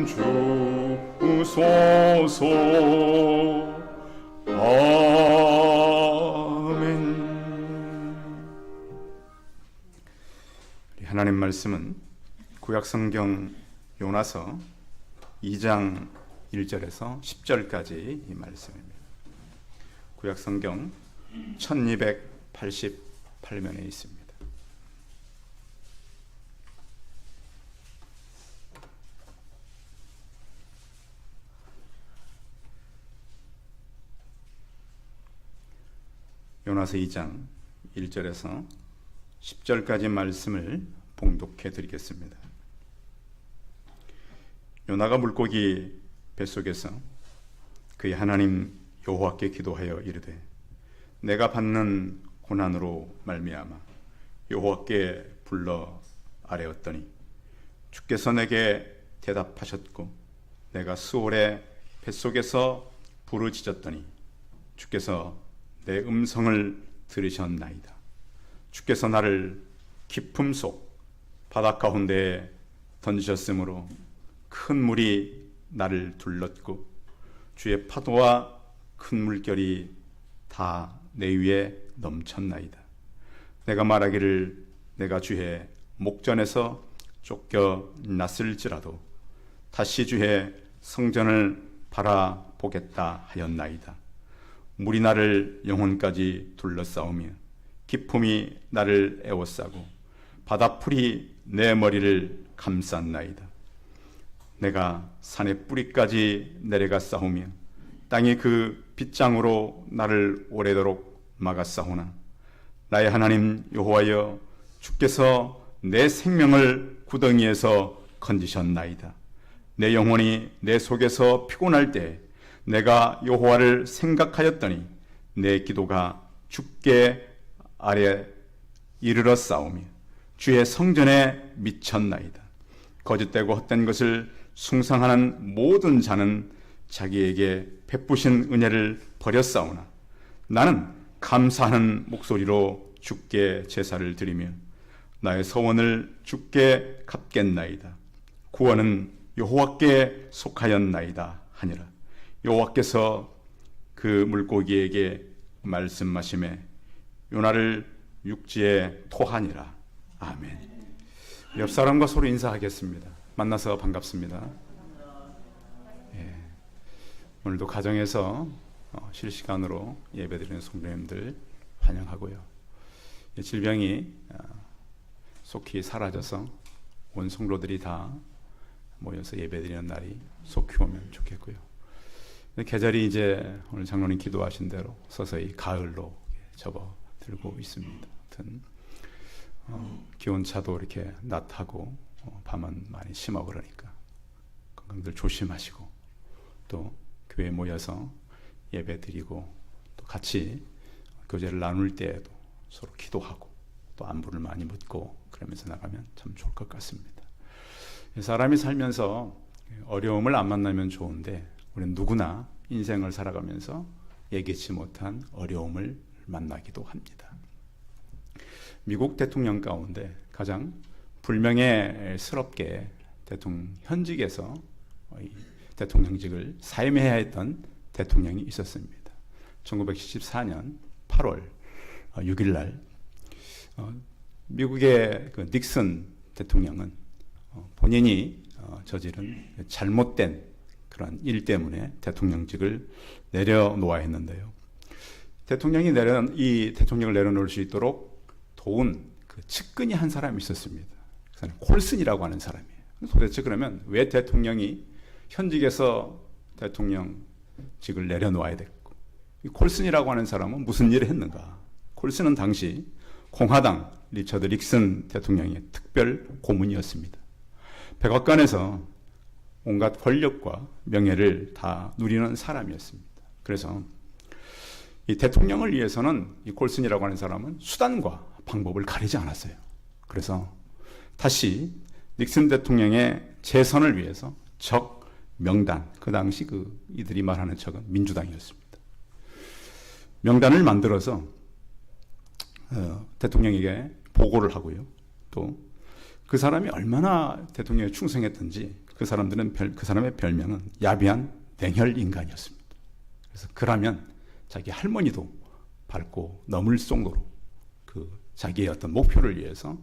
주소서. 아멘. 하나님 말씀은 구약성경 요나서 2장 1절에서 10절까지 이 말씀입니다. 구약성경 1288면에 있습니다. 요나서 2장 1절에서 10절까지 말씀을 봉독해 드리겠습니다. 요나가 물고기 뱃속에서 그의 하나님 여호와께 기도하여 이르되 내가 받는 고난으로 말미암아 여호와께 불러 아뢰었더니 주께서 내게 대답하셨고 내가 수월의 뱃속에서 부르짖었더니 주께서 내 음성을 들으셨나이다. 주께서 나를 깊음 속 바닷 가운데에 던지셨으므로 큰 물이 나를 둘렀고 주의 파도와 큰 물결이 다 내 위에 넘쳤나이다. 내가 말하기를 내가 주의 목전에서 쫓겨났을지라도 다시 주의 성전을 바라보겠다 하였나이다. 물이 나를 영혼까지 둘러싸우며 기품이 나를 에워싸고 바다풀이 내 머리를 감쌌나이다. 내가 산의 뿌리까지 내려가 싸우며 땅이 그 빗장으로 나를 오래도록 막았사오나 나의 하나님 여호와여 주께서 내 생명을 구덩이에서 건지셨나이다. 내 영혼이 내 속에서 피곤할 때 내가 여호와를 생각하였더니 내 기도가 주께 아래 이르러 싸우며 주의 성전에 미쳤나이다. 거짓되고 헛된 것을 숭상하는 모든 자는 자기에게 베푸신 은혜를 버렸사오나 나는 감사하는 목소리로 주께 제사를 드리며 나의 서원을 주께 갚겠나이다. 구원은 여호와께 속하였나이다 하니라. 여호와께서 그 물고기에게 말씀하시매 요나를 육지에 토하니라. 아멘. 옆 사람과 서로 인사하겠습니다. 만나서 반갑습니다. 예. 오늘도 가정에서 실시간으로 예배드리는 성도님들 환영하고요. 질병이 속히 사라져서 온 성도들이 다 모여서 예배드리는 날이 속히 오면 좋겠고요. 계절이 이제 오늘 장로님 기도하신 대로 서서히 가을로 접어들고 있습니다. 아무튼 기온차도 이렇게 낮하고 밤은 많이 심하고 그러니까 건강들 조심하시고 또 교회에 모여서 예배 드리고 또 같이 교제를 나눌 때에도 서로 기도하고 또 안부를 많이 묻고 그러면서 나가면 참 좋을 것 같습니다. 사람이 살면서 어려움을 안 만나면 좋은데 우리는 누구나 인생을 살아가면서 예기치 못한 어려움을 만나기도 합니다. 미국 대통령 가운데 가장 불명예스럽게 현직에서 대통령직을 사임해야 했던 대통령이 있었습니다. 1974년 8월 6일 날 미국의 그 닉슨 대통령은 본인이 저지른 잘못된 그런 일 때문에 대통령직을 내려놓아야 했는데요. 이 대통령을 내려놓을 수 있도록 도운 그 측근이 한 사람이 있었습니다. 그 사람은 콜슨이라고 하는 사람이에요. 도대체 그러면 왜 대통령이 현직에서 대통령직을 내려놓아야 됐고 이 콜슨이라고 하는 사람은 무슨 일을 했는가? 콜슨은 당시 공화당 리처드 닉슨 대통령의 특별 고문이었습니다. 백악관에서 온갖 권력과 명예를 다 누리는 사람이었습니다. 그래서 이 대통령을 위해서는 이 콜슨이라고 하는 사람은 수단과 방법을 가리지 않았어요. 그래서 다시 닉슨 대통령의 재선을 위해서 적 명단, 그 당시 이들이 말하는 적은 민주당이었습니다. 명단을 만들어서 대통령에게 보고를 하고요. 또 그 사람이 얼마나 대통령에 충성했던지 그 그 사람의 별명은 야비한 냉혈 인간이었습니다. 그래서 그러면 자기 할머니도 밟고 넘을 정도로 그 자기의 어떤 목표를 위해서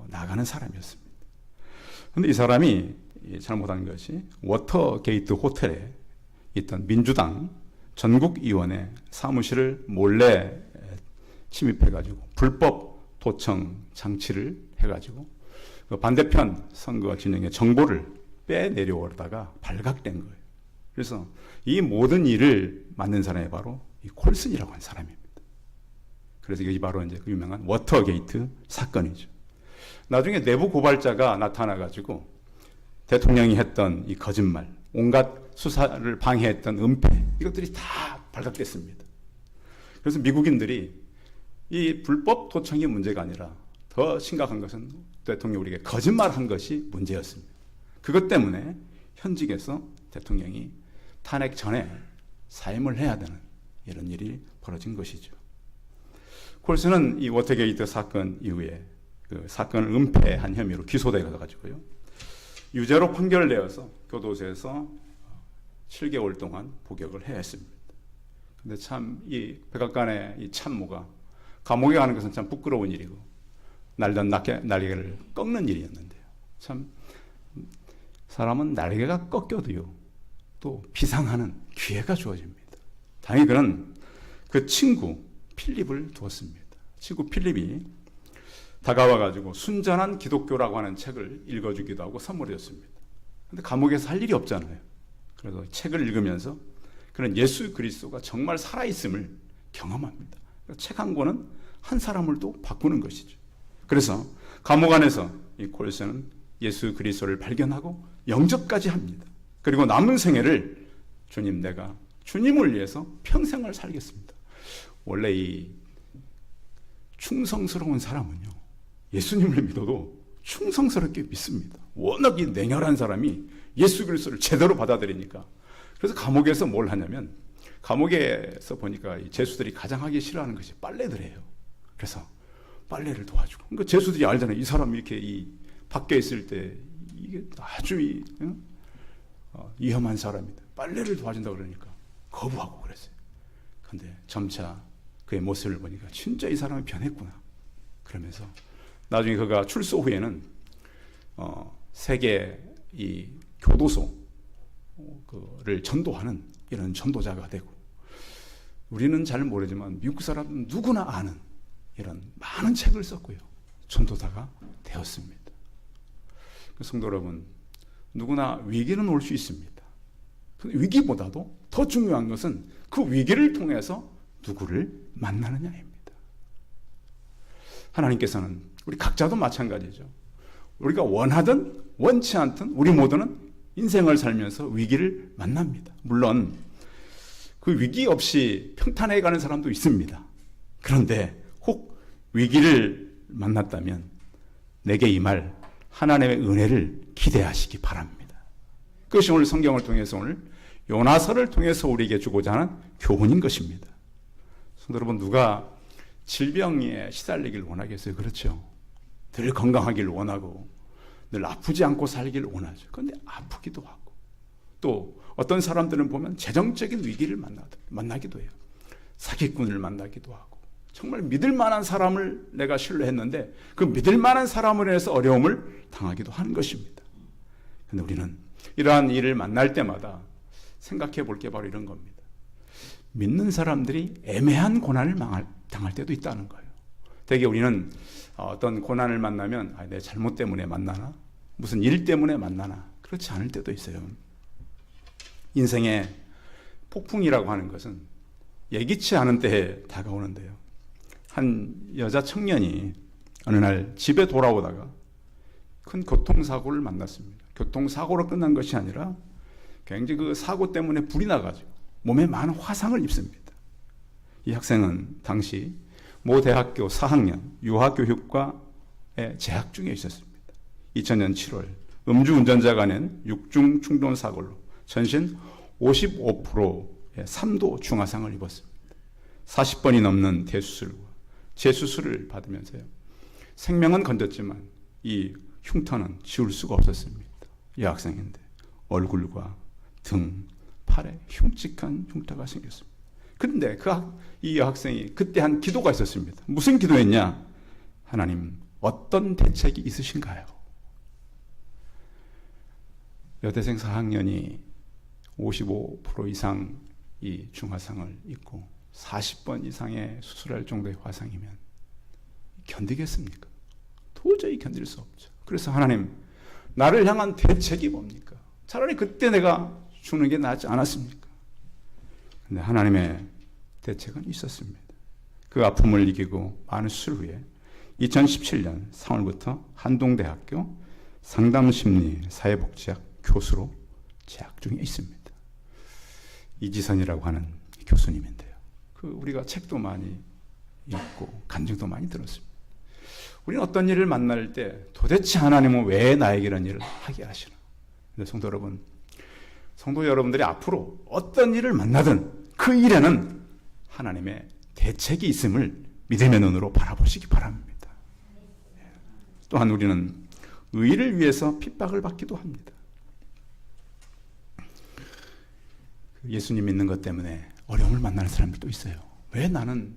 나가는 사람이었습니다. 그런데 이 사람이 잘못한 것이 워터게이트 호텔에 있던 민주당 전국위원회 사무실을 몰래 침입해가지고 불법 도청 장치를 해가지고 그 반대편 선거 진영의 정보를 빼내려오다가 발각된 거예요. 그래서 이 모든 일을 만든 사람이 바로 이 콜슨이라고 하는 사람입니다. 그래서 이게 바로 이제 그 유명한 워터게이트 사건이죠. 나중에 내부 고발자가 나타나가지고 대통령이 했던 이 거짓말, 온갖 수사를 방해했던 은폐, 이것들이 다 발각됐습니다. 그래서 미국인들이 이 불법 도청이 문제가 아니라 더 심각한 것은 대통령이 우리에게 거짓말한 것이 문제였습니다. 그것 때문에 현직에서 대통령이 탄핵 전에 사임을 해야 되는 이런 일이 벌어진 것이죠. 콜슨은 이 워터게이트 사건 이후에 그 사건을 은폐한 혐의로 기소되어 가지고요. 유죄로 판결되어서 교도소에서 7개월 동안 복역을 해야 했습니다. 근데 참 이 백악관의 이 참모가 감옥에 가는 것은 참 부끄러운 일이고 날던 날개를 꺾는 일이었는데요. 참 사람은 날개가 꺾여도요, 또 비상하는 기회가 주어집니다. 다행히 그는 그 친구 필립을 두었습니다. 친구 필립이 다가와가지고 순전한 기독교라고 하는 책을 읽어주기도 하고 선물해줬습니다. 근데 감옥에서 할 일이 없잖아요. 그래서 책을 읽으면서 그런 예수 그리스도가 정말 살아있음을 경험합니다. 책 한 권은 한 사람을 또 바꾸는 것이죠. 그래서 감옥 안에서 이 콜슨은 예수 그리스도를 발견하고 영접까지 합니다. 그리고 남은 생애를 주님, 내가 주님을 위해서 평생을 살겠습니다. 원래 이 충성스러운 사람은요, 예수님을 믿어도 충성스럽게 믿습니다. 워낙 이 냉혈한 사람이 예수 그리스도를 제대로 받아들이니까. 그래서 감옥에서 뭘 하냐면, 감옥에서 보니까 이 죄수들이 가장 하기 싫어하는 것이 빨래들이에요. 그래서 빨래를 도와주고. 그러니까 죄수들이 알잖아요. 이 사람이 이렇게 이 밖에 있을 때 이게 아주 위험한 사람이다. 빨래를 도와준다 그러니까 거부하고 그랬어요. 근데 점차 그의 모습을 보니까 진짜 이 사람이 변했구나. 그러면서 나중에 그가 출소 후에는 세계 이 교도소를 전도하는 이런 전도자가 되고, 우리는 잘 모르지만 미국 사람은 누구나 아는 이런 많은 책을 썼고요. 전도자가 되었습니다. 성도 여러분, 누구나 위기는 올 수 있습니다. 위기보다도 더 중요한 것은 그 위기를 통해서 누구를 만나느냐입니다. 하나님께서는 우리 각자도 마찬가지죠. 우리가 원하든 원치 않든 우리 모두는 인생을 살면서 위기를 만납니다. 물론 그 위기 없이 평탄해 가는 사람도 있습니다. 그런데 혹 위기를 만났다면 내게 임할 하나님의 은혜를 기대하시기 바랍니다. 그것이 오늘 성경을 통해서, 오늘 요나서를 통해서 우리에게 주고자 하는 교훈인 것입니다. 성도 여러분, 누가 질병에 시달리길 원하겠어요? 그렇죠. 늘 건강하길 원하고 늘 아프지 않고 살길 원하죠. 그런데 아프기도 하고, 또 어떤 사람들은 보면 재정적인 위기를 만나기도 해요. 사기꾼을 만나기도 하고, 정말 믿을 만한 사람을 내가 신뢰했는데 그 믿을 만한 사람으로 인해서 어려움을 당하기도 하는 것입니다. 그런데 우리는 이러한 일을 만날 때마다 생각해 볼 게 바로 이런 겁니다. 믿는 사람들이 애매한 고난을 당할 때도 있다는 거예요. 대개 우리는 어떤 고난을 만나면 내 잘못 때문에 만나나? 무슨 일 때문에 만나나? 그렇지 않을 때도 있어요. 인생의 폭풍이라고 하는 것은 예기치 않은 때에 다가오는데요. 한 여자 청년이 어느 날 집에 돌아오다가 큰 교통사고를 만났습니다. 교통사고로 끝난 것이 아니라 굉장히 그 사고 때문에 불이 나가지고 몸에 많은 화상을 입습니다. 이 학생은 당시 모 대학교 4학년 유아교육과에 재학 중에 있었습니다. 2000년 7월 음주운전자가 낸 6중 충돌 사고로 전신 55%의 3도 중화상을 입었습니다. 40번이 넘는 대수술과 재수술을 받으면서요, 생명은 건졌지만 이 흉터는 지울 수가 없었습니다. 이 학생인데 얼굴과 등, 팔에 흉측한 흉터가 생겼습니다. 그런데 이 여학생이 그때 한 기도가 있었습니다. 무슨 기도였냐? 하나님, 어떤 대책이 있으신가요? 여대생 4학년이 55% 이상 이 중화상을 입고 40번 이상의 수술할 정도의 화상이면 견디겠습니까? 도저히 견딜 수 없죠. 그래서 하나님, 나를 향한 대책이 뭡니까? 차라리 그때 내가 죽는 게 낫지 않았습니까? 근데 하나님의 대책은 있었습니다. 그 아픔을 이기고 많은 수술 후에 2017년 3월부터 한동대학교 상담심리 사회복지학 교수로 재학 중에 있습니다. 이지선이라고 하는 교수님인데요. 우리가 책도 많이 읽고 간증도 많이 들었습니다. 우리는 어떤 일을 만날 때 도대체 하나님은 왜 나에게 이런 일을 하게 하시나? 근데 성도 여러분들이 앞으로 어떤 일을 만나든 그 일에는 하나님의 대책이 있음을 믿음의 눈으로 바라보시기 바랍니다. 또한 우리는 의를 위해서 핍박을 받기도 합니다. 예수님 믿는 것 때문에 어려움을 만나는 사람들도 있어요. 왜 나는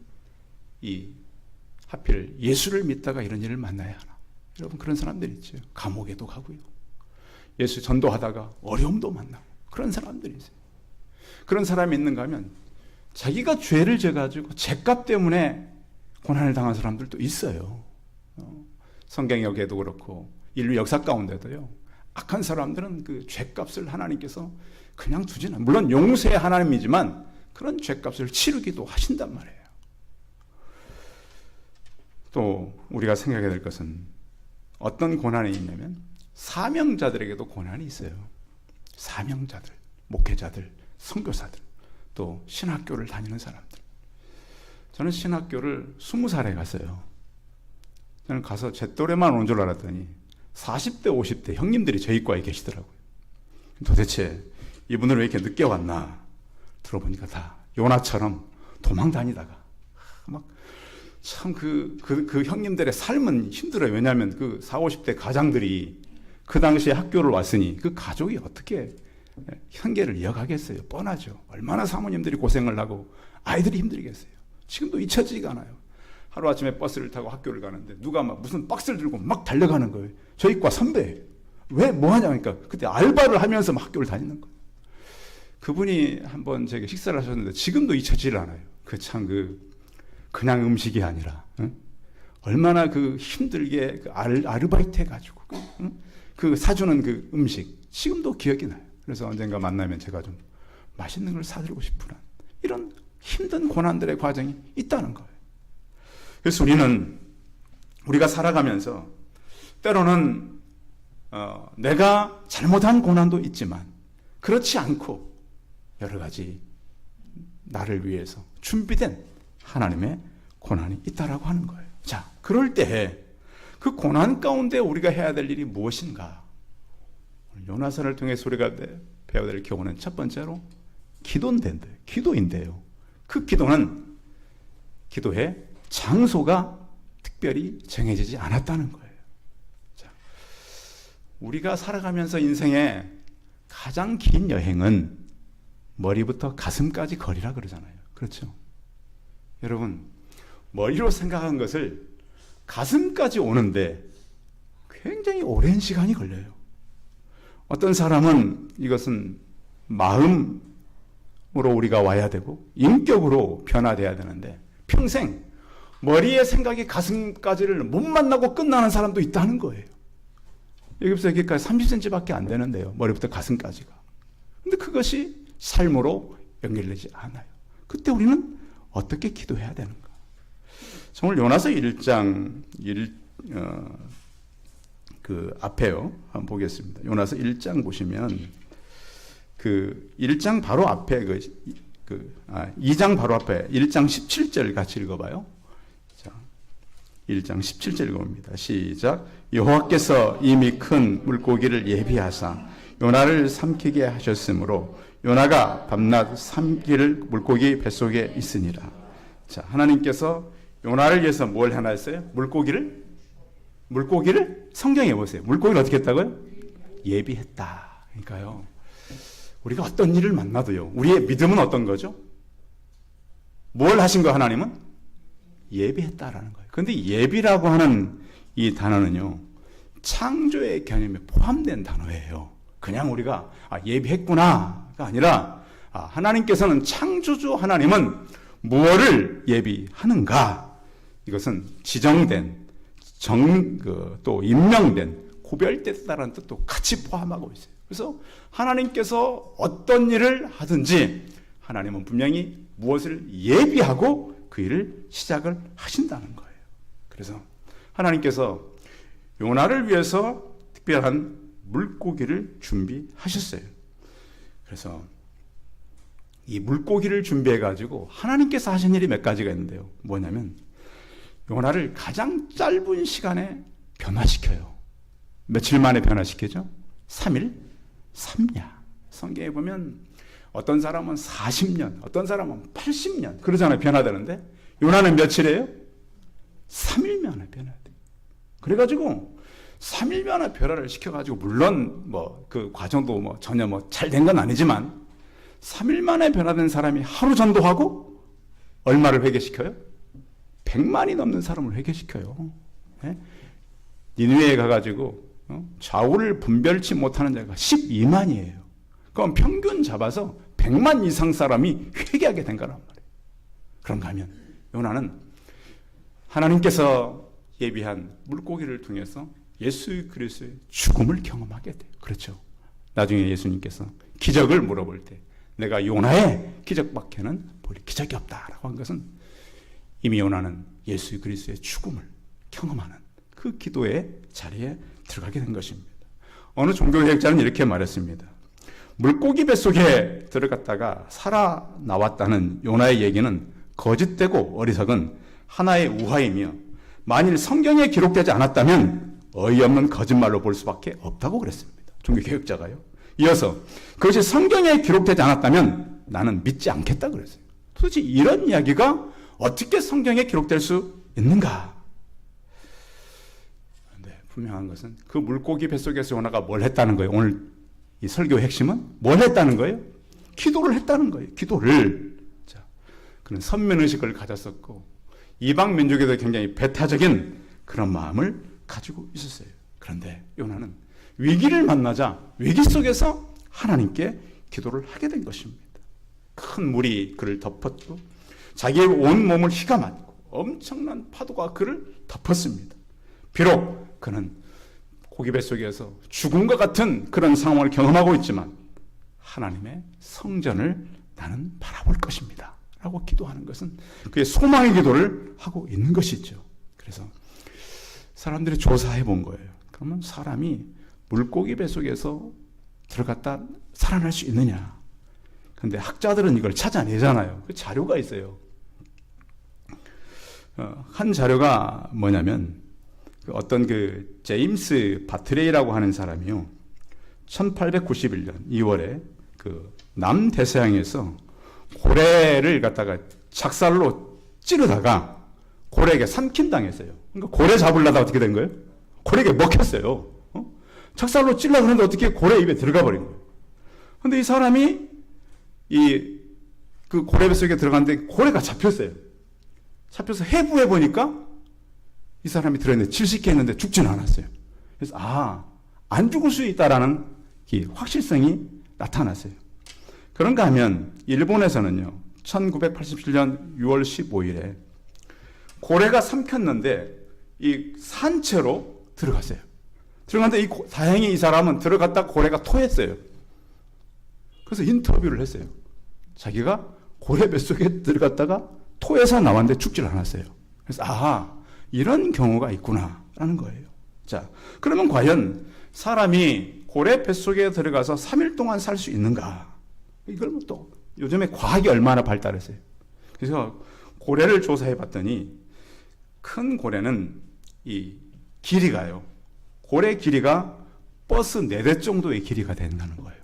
하필 예수를 믿다가 이런 일을 만나야 하나? 여러분, 그런 사람들이 있죠. 감옥에도 가고요. 예수 전도하다가 어려움도 만나고 그런 사람들이 있어요. 그런 사람이 있는가 하면 자기가 죄를 져가지고 죄값 때문에 고난을 당한 사람들도 있어요. 성경에도 그렇고 인류 역사 가운데도요. 악한 사람들은 그 죄값을 하나님께서 그냥 두지는 않아요. 물론 용서의 하나님이지만 그런 죄값을 치르기도 하신단 말이에요. 또 우리가 생각해야 될 것은 어떤 고난이 있냐면 사명자들에게도 고난이 있어요. 사명자들, 목회자들, 선교사들, 또 신학교를 다니는 사람들. 저는 신학교를 20살에 갔어요. 저는 가서 제 또래만 온 줄 알았더니 40대, 50대 형님들이 저희 과에 계시더라고요. 도대체 이분들 왜 이렇게 늦게 왔나 들어보니까 다 요나처럼 도망 다니다가 막 참 그 형님들의 삶은 힘들어요. 왜냐하면 그 40, 50대 가장들이 그 당시에 학교를 왔으니 그 가족이 어떻게 형계를 이어가겠어요? 뻔하죠. 얼마나 사모님들이 고생을 하고 아이들이 힘들겠어요. 지금도 잊혀지지가 않아요. 하루아침에 버스를 타고 학교를 가는데 누가 막 무슨 박스를 들고 막 달려가는 거예요. 저희 과 선배. 왜 뭐하냐 그러니까 그때 알바를 하면서 막 학교를 다니는 거예요. 그분이 한번 제게 식사를 하셨는데 지금도 잊혀지질 않아요. 그냥 음식이 아니라 얼마나 그 힘들게 그 아르바이트 해가지고 그 사주는 그 음식 지금도 기억이 나요. 그래서 언젠가 만나면 제가 좀 맛있는 걸 사드리고 싶은 이런 힘든 고난들의 과정이 있다는 거예요. 그래서 우리가 살아가면서 때로는 내가 잘못한 고난도 있지만 그렇지 않고 여러 가지 나를 위해서 준비된 하나님의 고난이 있다라고 하는 거예요. 자, 그럴 때 그 고난 가운데 우리가 해야 될 일이 무엇인가? 요나서를 통해서 우리가 배워야 될 교훈은 첫 번째로 기도인데요. 그 기도는 기도의 장소가 특별히 정해지지 않았다는 거예요. 자, 우리가 살아가면서 인생의 가장 긴 여행은 머리부터 가슴까지 거리라 그러잖아요. 그렇죠? 여러분, 머리로 생각한 것을 가슴까지 오는데 굉장히 오랜 시간이 걸려요. 어떤 사람은 이것은 마음으로 우리가 와야 되고 인격으로 변화돼야 되는데 평생 머리의 생각이 가슴까지를 못 만나고 끝나는 사람도 있다는 거예요. 여기부터 여기까지 30cm밖에 안 되는데요. 머리부터 가슴까지가. 근데 그것이 삶으로 연결되지 않아요. 그때 우리는 어떻게 기도해야 되는가? 오늘 요나서 1장 그 앞에요. 한번 보겠습니다. 요나서 1장 보시면 그 1장 바로 앞에 2장 바로 앞에 1장 17절 같이 읽어봐요. 자, 1장 17절 읽어봅니다. 시작. 여호와께서 이미 큰 물고기를 예비하사 요나를 삼키게 하셨으므로 요나가 밤낮 삼킬 물고기 뱃속에 있으니라. 자, 하나님께서 요나를 위해서 뭘 하나 했어요? 물고기를 성경에 보세요. 물고기를 어떻게 했다고요? 예비했다. 그러니까요. 우리가 어떤 일을 만나도요, 우리의 믿음은 어떤 거죠? 뭘 하신 거 하나님은? 예비했다라는 거예요. 그런데 예비라고 하는 이 단어는요, 창조의 개념에 포함된 단어예요. 그냥 우리가 예비했구나가 아니라 하나님께서는 창조주 하나님은 무엇을 예비하는가? 이것은 지정된, 또 임명된, 구별됐다라는 뜻도 같이 포함하고 있어요. 그래서 하나님께서 어떤 일을 하든지 하나님은 분명히 무엇을 예비하고 그 일을 시작을 하신다는 거예요. 그래서 하나님께서 요나를 위해서 특별한 물고기를 준비하셨어요. 그래서 이 물고기를 준비해가지고 하나님께서 하신 일이 몇 가지가 있는데요. 뭐냐면 요나를 가장 짧은 시간에 변화시켜요. 며칠 만에 변화시키죠? 3일, 3야. 성경에 보면 어떤 사람은 40년, 어떤 사람은 80년 그러잖아요. 변화되는데 요나는 며칠이에요? 3일 만에 변화돼요. 그래가지고 3일 만에 변화를 시켜가지고 물론 그 과정도 전혀 잘 된 건 아니지만 3일 만에 변화된 사람이 하루 전도하고 얼마를 회개시켜요? 100만이 넘는 사람을 회개시켜요. 네? 니느웨에 가가지고 좌우를 분별치 못하는 자가 12만이에요. 그럼 평균 잡아서 100만 이상 사람이 회개하게 된 거란 말이에요. 그런가 하면 요나는 하나님께서 예비한 물고기를 통해서 예수 그리스도의 죽음을 경험하게 돼요. 그렇죠. 나중에 예수님께서 기적을 물어볼 때 내가 요나의 기적밖에는 볼 기적이 없다라고 한 것은 이미 요나는 예수 그리스도의 죽음을 경험하는 그 기도의 자리에 들어가게 된 것입니다. 어느 종교개혁자는 이렇게 말했습니다. 물고기 뱃속에 들어갔다가 살아나왔다는 요나의 얘기는 거짓되고 어리석은 하나의 우화이며 만일 성경에 기록되지 않았다면 어이없는 거짓말로 볼 수밖에 없다고 그랬습니다. 종교개혁자가요. 이어서 그것이 성경에 기록되지 않았다면 나는 믿지 않겠다 그랬어요. 도대체 이런 이야기가 어떻게 성경에 기록될 수 있는가? 네, 분명한 것은 그 물고기 뱃속에서 요나가 뭘 했다는 거예요. 오늘 이 설교의 핵심은 뭘 했다는 거예요? 기도를 했다는 거예요. 기도를. 자, 그는 선면의식을 가졌었고 이방 민족에도 굉장히 배타적인 그런 마음을 가지고 있었어요. 그런데 요나는 위기를 만나자 위기 속에서 하나님께 기도를 하게 된 것입니다. 큰 물이 그를 덮었고 자기의 온 몸을 휘감았고 엄청난 파도가 그를 덮었습니다. 비록 그는 고기 뱃속에서 죽음과 같은 그런 상황을 경험하고 있지만 하나님의 성전을 나는 바라볼 것입니다 라고 기도하는 것은 그의 소망의 기도를 하고 있는 것이죠. 그래서 사람들이 조사해 본 거예요. 그러면 사람이 물고기 뱃속에서 들어갔다 살아날 수 있느냐. 그런데 학자들은 이걸 찾아내잖아요. 그 자료가 있어요. 한 자료가 뭐냐면 어떤 제임스 바트레이라고 하는 사람이요. 1891년 2월에 남대서양에서 고래를 갖다가 작살로 찌르다가 고래에게 삼킴당했어요. 그러니까 고래 잡으려다 어떻게 된 거예요? 고래에게 먹혔어요. 작살로 찔러 그러는데 어떻게 고래 입에 들어가 버린 거예요. 근데 이 사람이 그 고래 뱃속에 들어갔는데 고래가 잡혔어요. 잡혀서 해부해 보니까 이 사람이 들어있는데 70개 했는데 죽지는 않았어요. 그래서 안 죽을 수 있다라는 이 확실성이 나타났어요. 그런가 하면 일본에서는요. 1987년 6월 15일에 고래가 삼켰는데 이 산채로 들어갔어요. 들어갔는데 다행히 이 사람은 들어갔다 고래가 토했어요. 그래서 인터뷰를 했어요. 자기가 고래 뱃속에 들어갔다가 토해서 나왔는데 죽질 않았어요. 그래서 이런 경우가 있구나라는 거예요. 자, 그러면 과연 사람이 고래 뱃속에 들어가서 3일 동안 살 수 있는가? 이걸 또 요즘에 과학이 얼마나 발달했어요. 그래서 고래를 조사해 봤더니 큰 고래는 이 길이가요. 고래 길이가 버스 4대 정도의 길이가 된다는 거예요.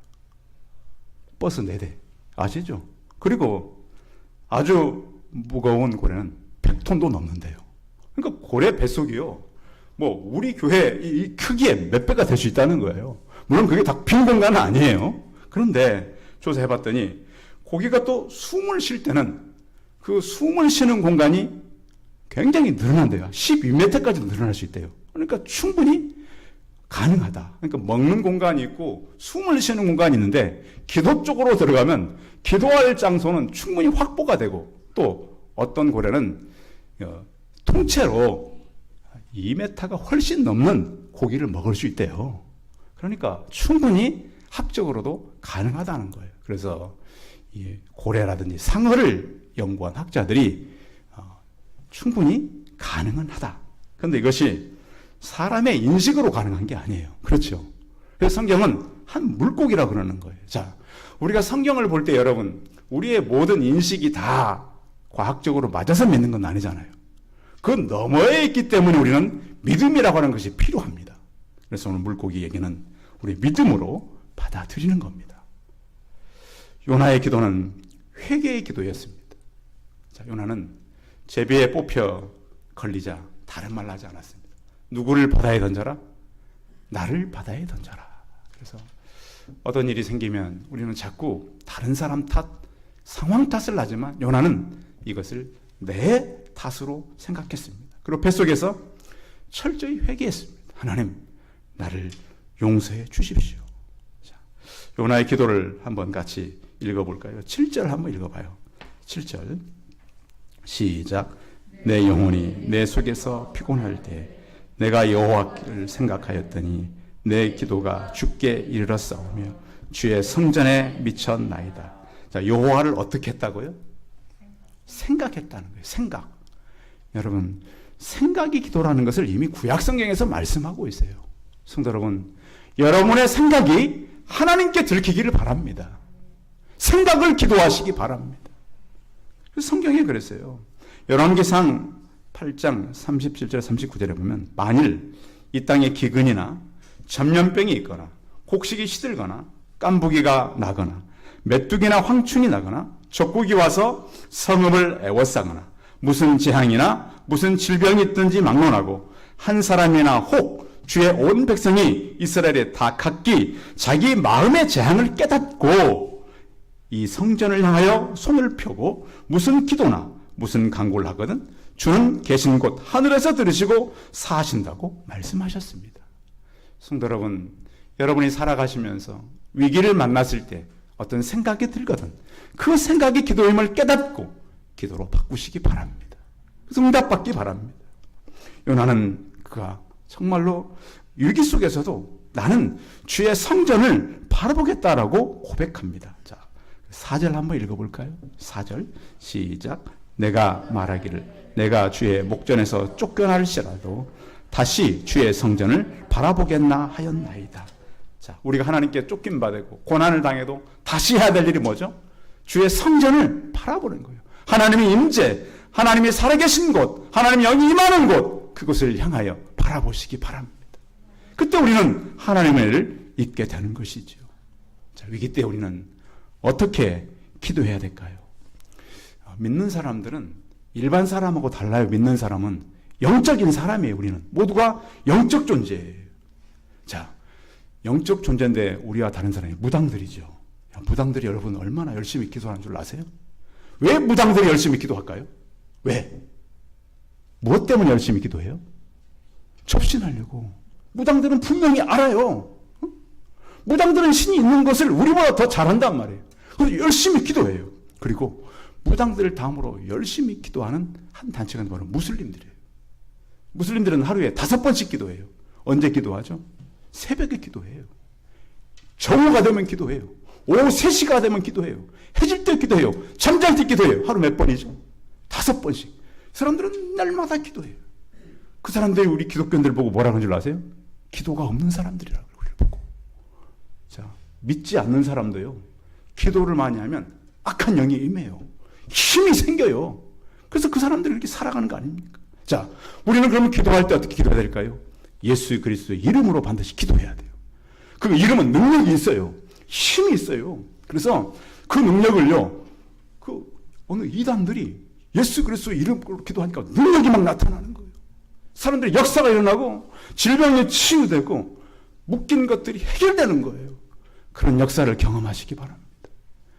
버스 4대. 아시죠? 그리고 아주 무거운 고래는 100톤도 넘는데요. 그러니까 고래 뱃속이요. 우리 교회 이 크기의 몇 배가 될 수 있다는 거예요. 물론 그게 다 빈 공간은 아니에요. 그런데 조사해 봤더니 고기가 또 숨을 쉴 때는 그 숨을 쉬는 공간이 굉장히 늘어난대요. 12m까지도 늘어날 수 있대요. 그러니까 충분히 가능하다. 그러니까 먹는 공간이 있고 숨을 쉬는 공간이 있는데 기도 쪽으로 들어가면 기도할 장소는 충분히 확보가 되고 또 어떤 고래는 통째로 2m가 훨씬 넘는 고기를 먹을 수 있대요. 그러니까 충분히 학적으로도 가능하다는 거예요. 그래서 이 고래라든지 상어를 연구한 학자들이 충분히 가능은 하다. 그런데 이것이 사람의 인식으로 가능한 게 아니에요. 그렇죠? 그래서 성경은 한 물고기라 그러는 거예요. 자, 우리가 성경을 볼 때 여러분, 우리의 모든 인식이 다 과학적으로 맞아서 믿는 건 아니잖아요. 그 너머에 있기 때문에 우리는 믿음이라고 하는 것이 필요합니다. 그래서 오늘 물고기 얘기는 우리 믿음으로 받아들이는 겁니다. 요나의 기도는 회개의 기도였습니다. 자, 요나는 제비에 뽑혀 걸리자 다른 말 하지 않았습니다. 누구를 바다에 던져라? 나를 바다에 던져라. 그래서 어떤 일이 생기면 우리는 자꾸 다른 사람 탓, 상황 탓을 하지만 요나는 이것을 내 탓으로 생각했습니다. 그리고 뱃속에서 철저히 회개했습니다. 하나님, 나를 용서해 주십시오. 자, 요나의 기도를 한번 같이 읽어볼까요? 7절 한번 읽어봐요. 7절 시작. 내 영혼이 내 속에서 피곤할 때 내가 여호와를 생각하였더니 내 기도가 주께 이르렀사오며 주의 성전에 미쳤나이다. 자, 여호와를 어떻게 했다고요? 생각했다는 거예요. 생각. 여러분, 생각이 기도라는 것을 이미 구약 성경에서 말씀하고 있어요. 성도 여러분, 여러분의 생각이 하나님께 들키기를 바랍니다. 생각을 기도하시기 바랍니다. 성경에 그랬어요. 열왕기상 8장 37절 39절에 보면 만일 이 땅에 기근이나 전염병이 있거나 곡식이 시들거나 깐부기가 나거나 메뚜기나 황충이 나거나 적국이 와서 성읍을 애워싸거나 무슨 재앙이나 무슨 질병이 있든지 막론하고 한 사람이나 혹 주의 온 백성이 이스라엘에 다 각기 자기 마음의 재앙을 깨닫고 이 성전을 향하여 손을 펴고 무슨 기도나 무슨 간구를 하거든 주는 계신 곳 하늘에서 들으시고 사하신다고 말씀하셨습니다. 성도 여러분, 여러분이 살아가시면서 위기를 만났을 때 어떤 생각이 들거든 그 생각이 기도임을 깨닫고 기도로 바꾸시기 바랍니다. 그래서 응답받기 바랍니다. 요나는 그가 정말로 위기 속에서도 나는 주의 성전을 바라보겠다라고 고백합니다. 자, 4절 한번 읽어볼까요? 4절 시작. 내가 말하기를 내가 주의 목전에서 쫓겨날지라도 다시 주의 성전을 바라보겠나 하였나이다. 자, 우리가 하나님께 쫓김받고 고난을 당해도 다시 해야 될 일이 뭐죠? 주의 성전을 바라보는 거예요. 하나님의 임재, 하나님이 살아계신 곳, 하나님이 영이 임하는 곳, 그곳을 향하여 바라보시기 바랍니다. 그때 우리는 하나님을 잊게 되는 것이죠. 자, 위기 때 우리는 어떻게 기도해야 될까요? 믿는 사람들은 일반 사람하고 달라요. 믿는 사람은 영적인 사람이에요. 우리는 모두가 영적 존재예요. 자, 영적 존재인데 우리와 다른 사람이 무당들이죠. 무당들이 여러분 얼마나 열심히 기도하는 줄 아세요? 왜 무당들이 열심히 기도할까요? 왜? 무엇 때문에 열심히 기도해요? 접신하려고. 무당들은 분명히 알아요. 무당들은 신이 있는 것을 우리보다 더 잘한단 말이에요. 그래서 열심히 기도해요. 그리고 무당들을 다음으로 열심히 기도하는 한 단체가 바로 무슬림들이에요. 무슬림들은 하루에 5번씩 기도해요. 언제 기도하죠? 새벽에 기도해요. 정오가 되면 기도해요. 오후 3시가 되면 기도해요. 해질 때 기도해요. 잠잘 때 기도해요. 하루 몇 번이죠? 5번씩. 사람들은 날마다 기도해요. 그 사람들이 우리 기독교인들 보고 뭐라 하는 줄 아세요? 기도가 없는 사람들이라고 우리를 보고. 자, 믿지 않는 사람도요. 기도를 많이 하면 악한 영이 임해요. 힘이 생겨요. 그래서 그 사람들이 이렇게 살아가는 거 아닙니까? 자, 우리는 그러면 기도할 때 어떻게 기도해야 될까요? 예수 그리스도의 이름으로 반드시 기도해야 돼요. 그 이름은 능력이 있어요. 힘이 있어요. 그래서 그 능력을요, 어느 이단들이 예수 그리스도의 이름으로 기도하니까 능력이 막 나타나는 거예요. 사람들이 역사가 일어나고 질병이 치유되고 묶인 것들이 해결되는 거예요. 그런 역사를 경험하시기 바랍니다.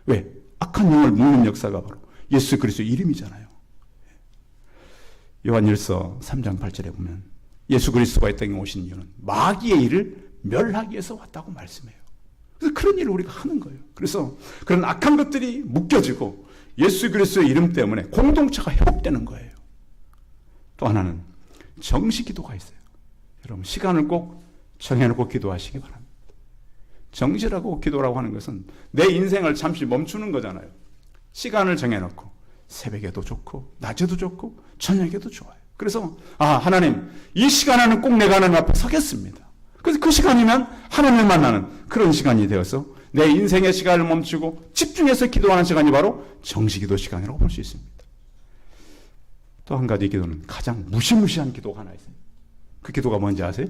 왜? 악한 영을 묶는 역사가 바로 예수 그리스도의 이름이잖아요. 요한일서 3장 8절에 보면 예수 그리스도가 이 땅에 오신 이유는 마귀의 일을 멸하기 위해서 왔다고 말씀해요. 그래서 그런 일을 우리가 하는 거예요. 그래서 그런 악한 것들이 묶여지고 예수 그리스도의 이름 때문에 공동체가 회복되는 거예요. 또 하나는 정시 기도가 있어요. 여러분 시간을 꼭 정해놓고 기도하시기 바랍니다. 정시라고 기도라고 하는 것은 내 인생을 잠시 멈추는 거잖아요. 시간을 정해놓고 새벽에도 좋고 낮에도 좋고 저녁에도 좋아요. 그래서 하나님 이 시간에는 꼭 내가 하나님 앞에 서겠습니다. 그래서 그 시간이면 하나님을 만나는 그런 시간이 되어서 내 인생의 시간을 멈추고 집중해서 기도하는 시간이 바로 정시기도 시간이라고 볼 수 있습니다. 또 한 가지 기도는 가장 무시무시한 기도가 하나 있어요. 그 기도가 뭔지 아세요?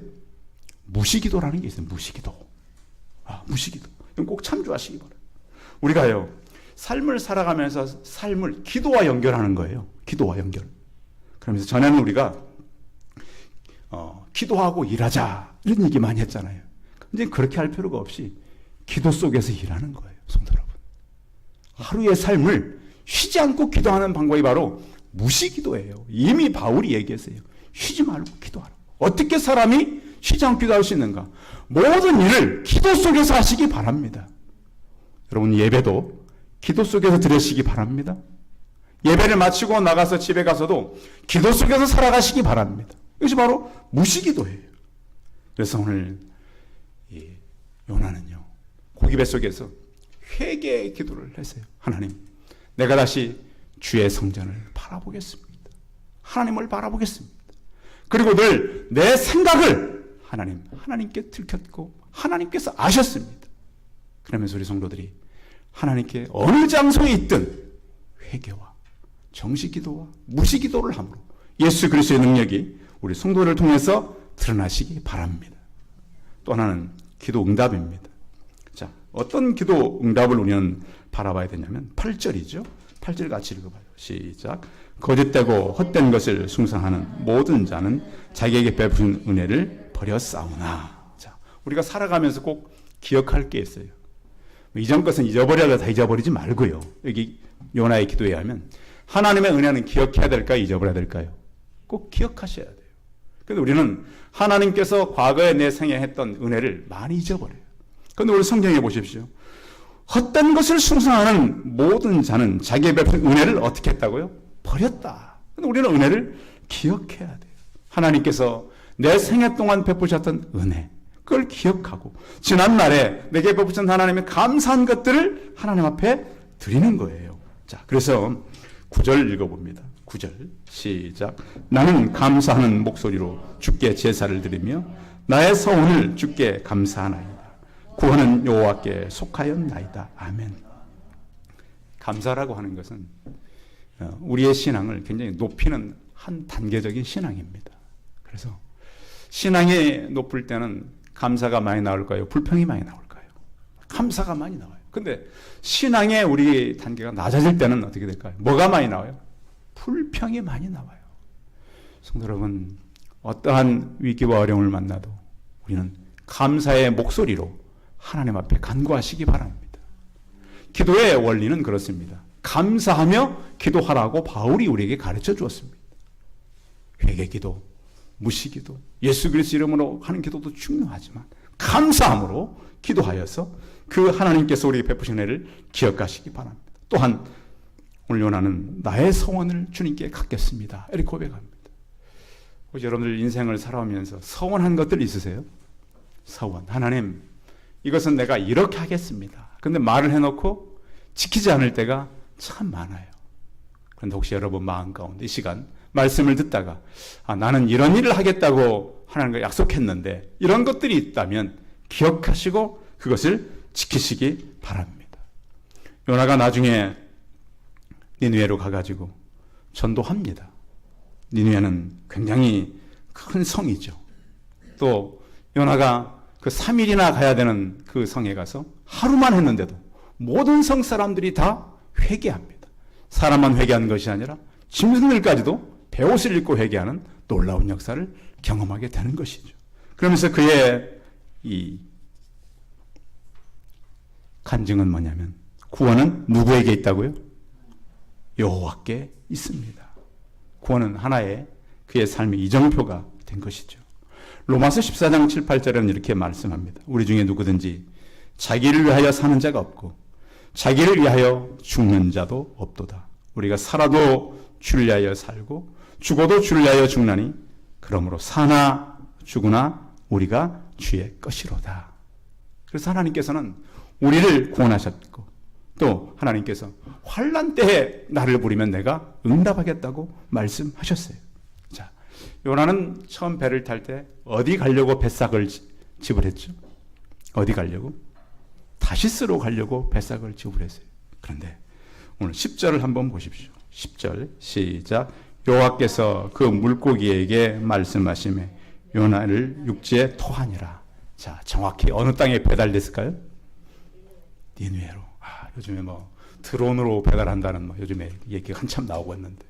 무시기도라는 게 있어요. 무시기도. 무시기도. 이건 꼭 참조하시기 바라요. 우리가요, 삶을 살아가면서 삶을 기도와 연결하는 거예요. 기도와 연결. 그러면서 전에는 우리가 기도하고 일하자 이런 얘기 많이 했잖아요. 이제 그렇게 할 필요가 없이 기도 속에서 일하는 거예요. 성도 여러분. 하루의 삶을 쉬지 않고 기도하는 방법이 바로 무시기도예요. 이미 바울이 얘기했어요. 쉬지 말고 기도하라. 어떻게 사람이 쉬지 않고 기도할 수 있는가? 모든 일을 기도 속에서 하시기 바랍니다. 여러분 예배도 기도 속에서 드리시기 바랍니다. 예배를 마치고 나가서 집에 가서도 기도 속에서 살아가시기 바랍니다. 이것이 바로 무시기도예요. 그래서 오늘 요나는요 고기 뱃속에서 회개의 기도를 했어요. 하나님, 내가 다시 주의 성전을 바라보겠습니다. 하나님을 바라보겠습니다. 그리고 늘 내 생각을 하나님께 들켰고 하나님께서 아셨습니다. 그러면서 우리 성도들이 하나님께 어느 장소에 있든 회개와 정시기도와 무시기도를 함으로 예수 그리스도의 능력이 우리 성도를 통해서 드러나시기 바랍니다. 또 하나는 기도 응답입니다. 자, 어떤 기도 응답을 우리는 바라봐야 되냐면 8절이죠. 8절 같이 읽어봐요. 시작. 거짓되고 헛된 것을 숭상하는 모든 자는 자기에게 베푸신 은혜를 버렸사오나. 자, 우리가 살아가면서 꼭 기억할 게 있어요. 이전 것은 잊어버려야 다 잊어버리지 말고요. 여기 요나의 기도에 하면 하나님의 은혜는 기억해야 될까요? 잊어버려야 될까요? 꼭 기억하셔야 돼요. 그런데 우리는 하나님께서 과거에 내 생에 했던 은혜를 많이 잊어버려요. 그런데 우리 성경에 보십시오. 헛된 것을 숭상하는 모든 자는 자기의 베푼 은혜를 어떻게 했다고요? 버렸다. 그런데 우리는 은혜를 기억해야 돼요. 하나님께서 내 생애 동안 베푸셨던 은혜, 그걸 기억하고 지난날에 내게 베푸신 하나님의 감사한 것들을 하나님 앞에 드리는 거예요. 자, 그래서 9절 읽어봅니다. 9절 시작. 나는 감사하는 목소리로 주께 제사를 드리며 나의 서원을 주께 감사하나이다. 구원은 여호와께 속하였나이다. 아멘. 감사라고 하는 것은 우리의 신앙을 굉장히 높이는 한 단계적인 신앙입니다. 그래서 신앙이 높을 때는 감사가 많이 나올까요? 불평이 많이 나올까요? 감사가 많이 나와요. 근데 신앙의 우리 단계가 낮아질 때는 어떻게 될까요? 뭐가 많이 나와요? 불평이 많이 나와요. 성도 여러분, 어떠한 위기와 어려움을 만나도 우리는 감사의 목소리로 하나님 앞에 간구하시기 바랍니다. 기도의 원리는 그렇습니다. 감사하며 기도하라고 바울이 우리에게 가르쳐 주었습니다. 회개기도, 무시기도, 예수 그리스도 이름으로 하는 기도도 중요하지만 감사함으로 기도하여서 그 하나님께서 우리에게 베푸신 은혜를 기억하시기 바랍니다. 또한 오늘 요나는 나의 서원을 주님께 갖겠습니다. 이렇게 고백합니다. 혹시 여러분들 인생을 살아오면서 서원한 것들 있으세요? 서원. 하나님, 이것은 내가 이렇게 하겠습니다. 근데 말을 해놓고 지키지 않을 때가 참 많아요. 그런데 혹시 여러분 마음 가운데 이 시간 말씀을 듣다가 나는 이런 일을 하겠다고 하나님과 약속했는데 이런 것들이 있다면 기억하시고 그것을 지키시기 바랍니다. 요나가 나중에 니느웨로 가가지고 전도합니다. 니느웨는 굉장히 큰 성이죠. 또 요나가 그 3일이나 가야 되는 그 성에 가서 하루만 했는데도 모든 성 사람들이 다 회개합니다. 사람만 회개하는 것이 아니라 짐승들까지도 베옷을 입고 회개하는 놀라운 역사를 경험하게 되는 것이죠. 그러면서 그의 이 간증은 뭐냐면 구원은 누구에게 있다고요? 여호와께 있습니다. 구원은 하나의 그의 삶의 이정표가 된 것이죠. 로마서 14장 7, 8절에는 이렇게 말씀합니다. 우리 중에 누구든지 자기를 위하여 사는 자가 없고 자기를 위하여 죽는 자도 없도다. 우리가 살아도 주를 위하여 살고 죽어도 주를 위하여 죽나니 그러므로 사나 죽으나 우리가 주의 것이로다. 그래서 하나님께서는 우리를 구원하셨고 또 하나님께서 환난 때에 나를 부르면 내가 응답하겠다고 말씀하셨어요. 자, 요나는 처음 배를 탈 때 어디 가려고 뱃삭을 집을 했죠? 어디 가려고? 다시스로 가려고 뱃삭을 집을 했어요. 그런데 오늘 10절을 한번 보십시오. 10절 시작. 여호와께서 그 물고기에게 말씀하시매 요나를 육지에 토하니라. 자, 정확히 어느 땅에 배달됐을까요? 니느웨로. 요즘에 뭐 드론으로 배달한다는 뭐 요즘에 얘기가 한참 나오고 있는데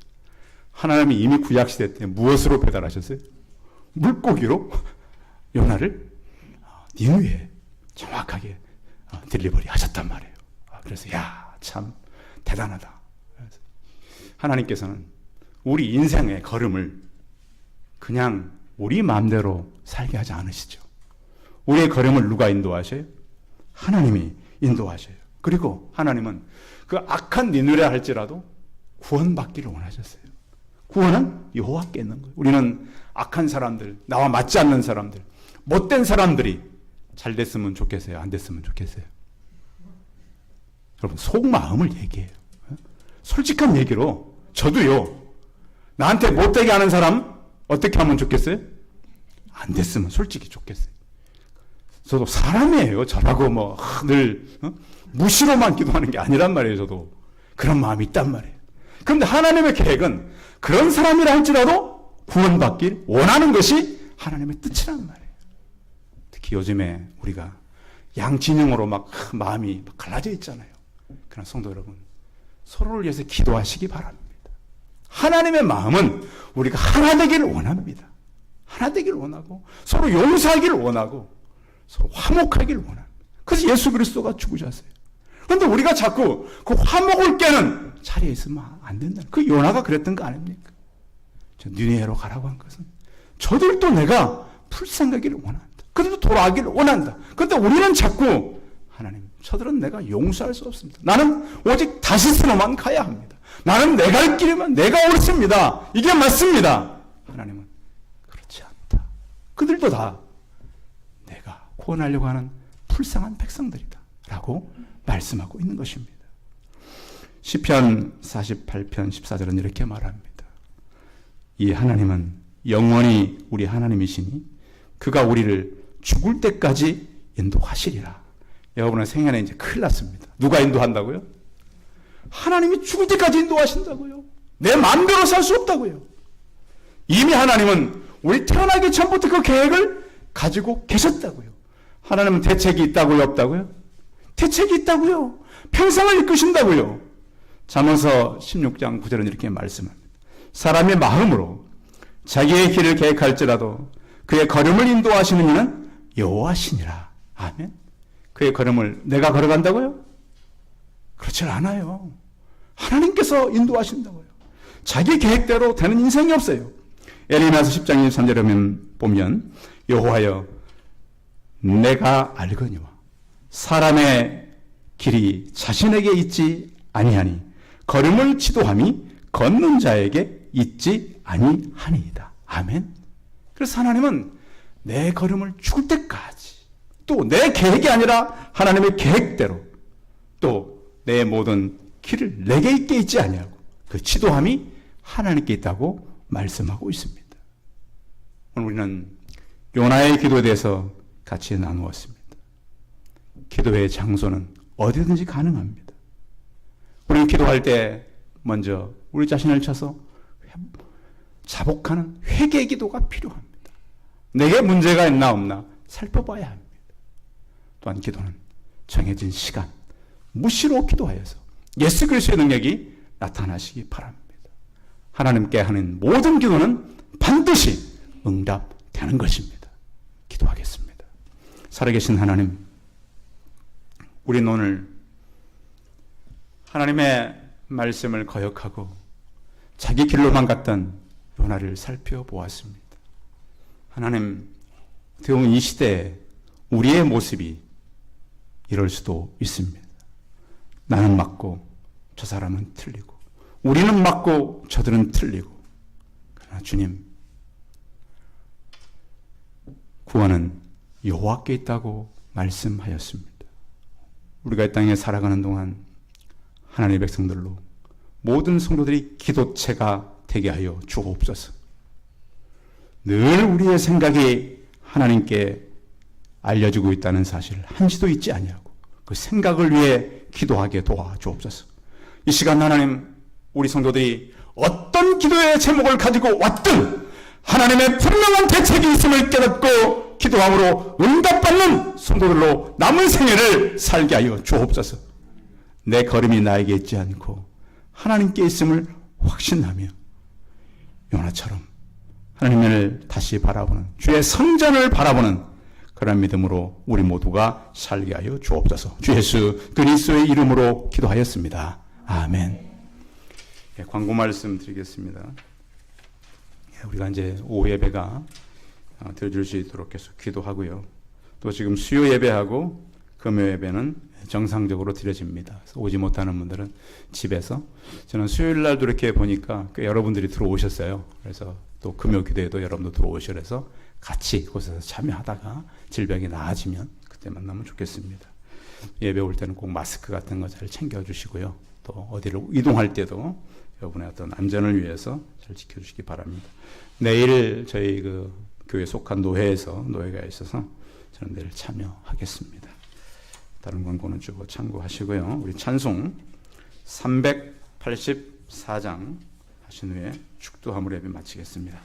하나님이 이미 구약 시대 때 무엇으로 배달하셨어요? 물고기로 요나를 니느웨에 정확하게 딜리버리 하셨단 말이에요. 그래서 야, 참 대단하다. 하나님께서는 우리 인생의 걸음을 그냥 우리 마음대로 살게 하지 않으시죠. 우리의 걸음을 누가 인도하셔요? 하나님이 인도하셔요. 그리고 하나님은 그 악한 니느웨 할지라도 구원받기를 원하셨어요. 구원은 여호와께 있는 거예요. 우리는 악한 사람들, 나와 맞지 않는 사람들, 못된 사람들이 잘 됐으면 좋겠어요? 안 됐으면 좋겠어요? 여러분, 속마음을 얘기해요. 솔직한 얘기로 저도요, 나한테 못되게 하는 사람 어떻게 하면 좋겠어요? 안 됐으면 솔직히 좋겠어요. 저도 사람이에요. 저라고 뭐 늘 무시로만 기도하는 게 아니란 말이에요. 저도 그런 마음이 있단 말이에요. 그런데 하나님의 계획은 그런 사람이라 할지라도 구원받길 원하는 것이 하나님의 뜻이란 말이에요. 특히 요즘에 우리가 양진영으로 막 마음이 갈라져 있잖아요. 그러나 성도 여러분, 서로를 위해서 기도하시기 바랍니다. 하나님의 마음은 우리가 하나 되기를 원합니다. 하나 되기를 원하고 서로 용서하기를 원하고 서로 화목하기를 원합니다. 그래서 예수 그리스도가 죽으셨어요. 그런데 우리가 자꾸 그 화목을 깨는 자리에 있으면 안 된다. 그 요나가 그랬던 거 아닙니까? 저 니느웨로 가라고 한 것은 저들도 내가 불쌍하기를 원한다. 그들도 돌아가기를 원한다. 그런데 우리는 자꾸 하나님, 저들은 내가 용서할 수 없습니다. 나는 오직 다시스로만 가야 합니다. 나는 내 갈 길이면 내가 옳습니다. 이게 맞습니다. 하나님은 그렇지 않다. 그들도 다 내가 구원하려고 하는 불쌍한 백성들이다 라고 말씀하고 있는 것입니다. 시편 48편 14절은 이렇게 말합니다. 이 하나님은 영원히 우리 하나님이시니 그가 우리를 죽을 때까지 인도하시리라. 여러분의 생애는 이제 큰일 났습니다. 누가 인도한다고요? 하나님이 죽을 때까지 인도하신다고요. 내 마음대로 살 수 없다고요. 이미 하나님은 우리 태어나기 전부터 그 계획을 가지고 계셨다고요. 하나님은 대책이 있다고요? 없다고요? 대책이 있다고요. 평생을 이끄신다고요. 잠언서 16장 9절은 이렇게 말씀합니다. 사람의 마음으로 자기의 길을 계획할지라도 그의 걸음을 인도하시는 이는 여호와시니라. 아멘. 그의 걸음을 내가 걸어간다고요? 그렇지 않아요. 하나님께서 인도하신다고요. 자기 계획대로 되는 인생이 없어요. 에레미야서 10장 23절에 보면 여호와여 내가 알거니와 사람의 길이 자신에게 있지 아니하니 걸음을 지도함이 걷는 자에게 있지 아니하니이다. 아멘. 그래서 하나님은 내 걸음을 죽을 때까지 또 내 계획이 아니라 하나님의 계획대로 또 내 모든 길을 내게 있게 있지 아니하고 그 지도함이 하나님께 있다고 말씀하고 있습니다. 오늘 우리는 요나의 기도에 대해서 같이 나누었습니다. 기도의 장소는 어디든지 가능합니다. 우리는 기도할 때 먼저 우리 자신을 쳐서 자복하는 회개 기도가 필요합니다. 내게 문제가 있나 없나 살펴봐야 합니다. 또한 기도는 정해진 시간, 무시로 기도하여서 예수 그리스도의 능력이 나타나시기 바랍니다. 하나님께 하는 모든 기도는 반드시 응답되는 것입니다. 기도하겠습니다. 살아계신 하나님, 우리는 오늘 하나님의 말씀을 거역하고 자기 길로만 갔던 요나를 살펴보았습니다. 하나님, 어떻게 보면 이 시대에 우리의 모습이 이럴 수도 있습니다. 나는 맞고 저 사람은 틀리고, 우리는 맞고 저들은 틀리고. 그러나 주님, 구원은 여호와께 있다고 말씀하였습니다. 우리가 이 땅에 살아가는 동안 하나님의 백성들로 모든 성도들이 기도체가 되게 하여 주옵소서. 늘 우리의 생각이 하나님께 알려지고 있다는 사실을 한시도 잊지 아니하고 그 생각을 위해 기도하게 도와주옵소서. 이 시간 하나님, 우리 성도들이 어떤 기도의 제목을 가지고 왔든 하나님의 분명한 대책이 있음을 깨닫고 기도함으로 응답받는 성도들로 남은 생애를 살게 하여 주옵소서. 내 걸음이 나에게 있지 않고 하나님께 있음을 확신하며 요나처럼 하나님을 다시 바라보는, 주의 성전을 바라보는 그런 믿음으로 우리 모두가 살게 하여 주옵소서. 주 예수 그리스도의 이름으로 기도하였습니다. 아멘. 광고 말씀 드리겠습니다. 우리가 이제 오후 예배가 드려질 수 있도록 계속 기도하고요. 또 지금 수요 예배하고 금요 예배는 정상적으로 드려집니다. 그래서 오지 못하는 분들은 집에서, 저는 수요일 날도 이렇게 보니까 여러분들이 들어오셨어요. 그래서 또 금요 기도에도 여러분도 들어오셔서 같이 그곳에서 참여하다가 질병이 나아지면 그때 만나면 좋겠습니다. 예배 올 때는 꼭 마스크 같은 거 잘 챙겨주시고요. 또 어디를 이동할 때도 여러분의 어떤 안전을 위해서 잘 지켜주시기 바랍니다. 내일 저희 그 교회 속한 노회가 있어서 저는 내일 참여하겠습니다. 다른 광고는 주고 참고하시고요. 우리 찬송 384장 하신 후에 축도함으로 예배 마치겠습니다.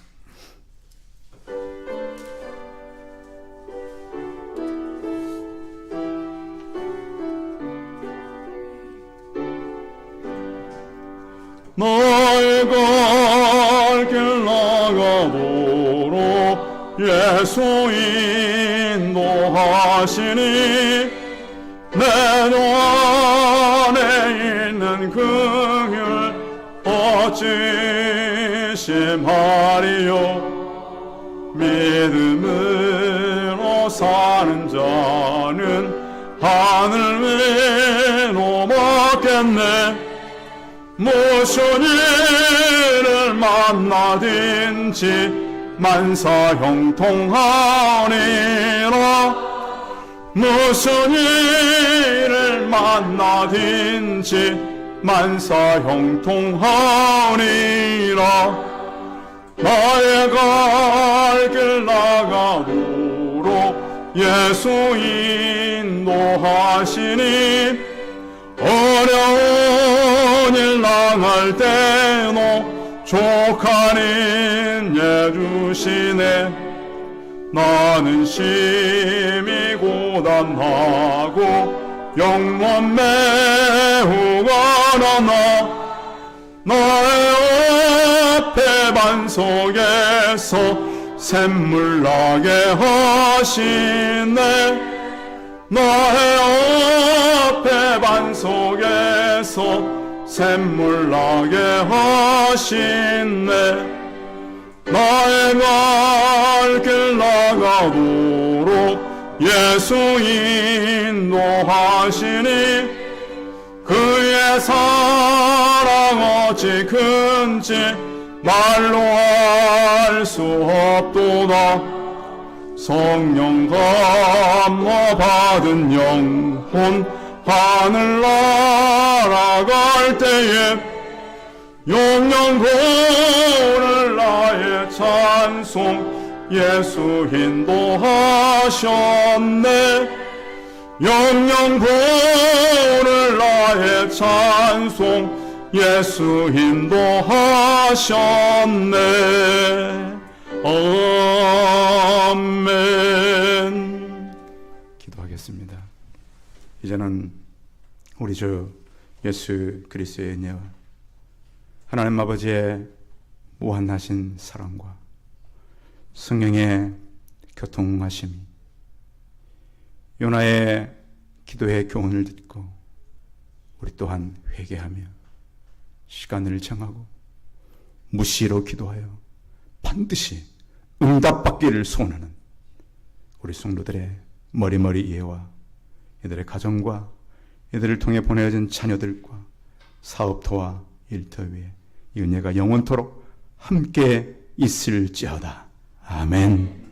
나의 갈 길 나가도록 예수 인도하시니 내 안에 있는 긍휼 어찌 심하리요. 믿음으로 사는 자는 하늘 위로 먹겠네. 무슨 일을 만나든지 만사형통하리라. 무슨 일을 만나든지 만사형통하리라. 나의 갈 길 나가도록 예수 인도하시니 어려운 일 당할 때도 족하는 예 주시네. 나는 심히 고단하고 영원 매우 가난하. 나의 앞에 반석에서 샘물 나게 하시네. 나의 앞에 반석에서 샘물 나게 하시네. 나의 갈 길 나가도록 예수 인도하시니 그의 사랑 어찌 큰지 말로 알 수 없도다. 성령 감화 받은 영혼 하늘 날아갈 때에 영영 부를 나의 찬송 예수 인도하셨네. 영영 부를 나의 찬송 예수 인도하셨네. 아멘. 기도하겠습니다. 이제는 우리 주 예수 그리스도의 은혜와 하나님 아버지의 무한하신 사랑과 성령의 교통하심이 요나의 기도의 교훈을 듣고 우리 또한 회개하며 시간을 정하고 무시로 기도하여 반드시 응답받기를 소원하는 우리 성도들의 머리머리 이해와 이들의 가정과 이들을 통해 보내어진 자녀들과 사업터와 일터 위에 이 은혜가 영원토록 함께 있을지어다. 아멘.